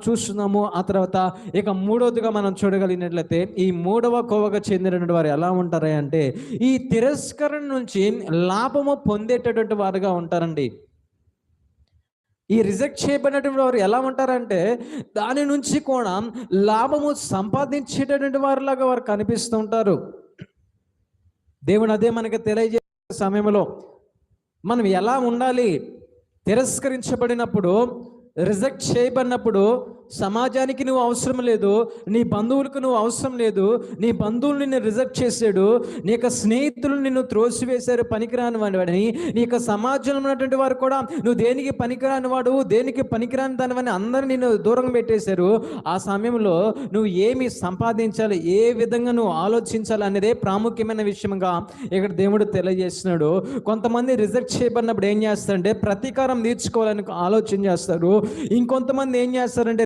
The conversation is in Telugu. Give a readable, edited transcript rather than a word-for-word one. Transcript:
చూస్తున్నాము. ఆ తర్వాత ఇక మూడవదిగా మనం చూడగలిగినట్లయితే ఈ మూడవ కోవకు చెందినటువంటి వారు ఎలా ఉంటారు అంటే ఈ తిరస్కరణ నుంచి లాభము పొందేటటువంటి వారుగా ఉంటారండి. ఈ రిజెక్ట్ చేయబడినటువంటి వారు ఎలా ఉంటారంటే దాని నుంచి కూడా లాభము సంపాదించేటటువంటి వారిలాగా వారు కనిపిస్తూ ఉంటారు. దేవుడు అదే మనకి తెలియజేసే సమయంలో మనం ఎలా ఉండాలి, తిరస్కరించబడినప్పుడు, రిజెక్ట్ చేయబడినప్పుడు సమాజానికి నువ్వు అవసరం లేదు, నీ బంధువులకు నువ్వు అవసరం లేదు, నీ బంధువులు నిన్ను రిజెక్ట్ చేశాడు, నీ యొక్క స్నేహితులు నిన్ను త్రోసివేశారు పనికిరాని వాడిని, నీ యొక్క సమాజంలో ఉన్నటువంటి వారు కూడా నువ్వు దేనికి పనికిరాని వాడు, దేనికి పనికిరాని దానివని అందరూ నిన్ను దూరంగా పెట్టేశారు. ఆ సమయంలో నువ్వు ఏమి సంపాదించాలి, ఏ విధంగా నువ్వు ఆలోచించాలి అనేదే ప్రాముఖ్యమైన విషయంగా ఇక్కడ దేవుడు తెలియజేస్తున్నాడు. కొంతమంది రిజెక్ట్ చేయబడినప్పుడు ఏం చేస్తారంటే ప్రతీకారం తీర్చుకోవాలని ఆలోచన చేస్తారు. ఇంకొంతమంది ఏం చేస్తారంటే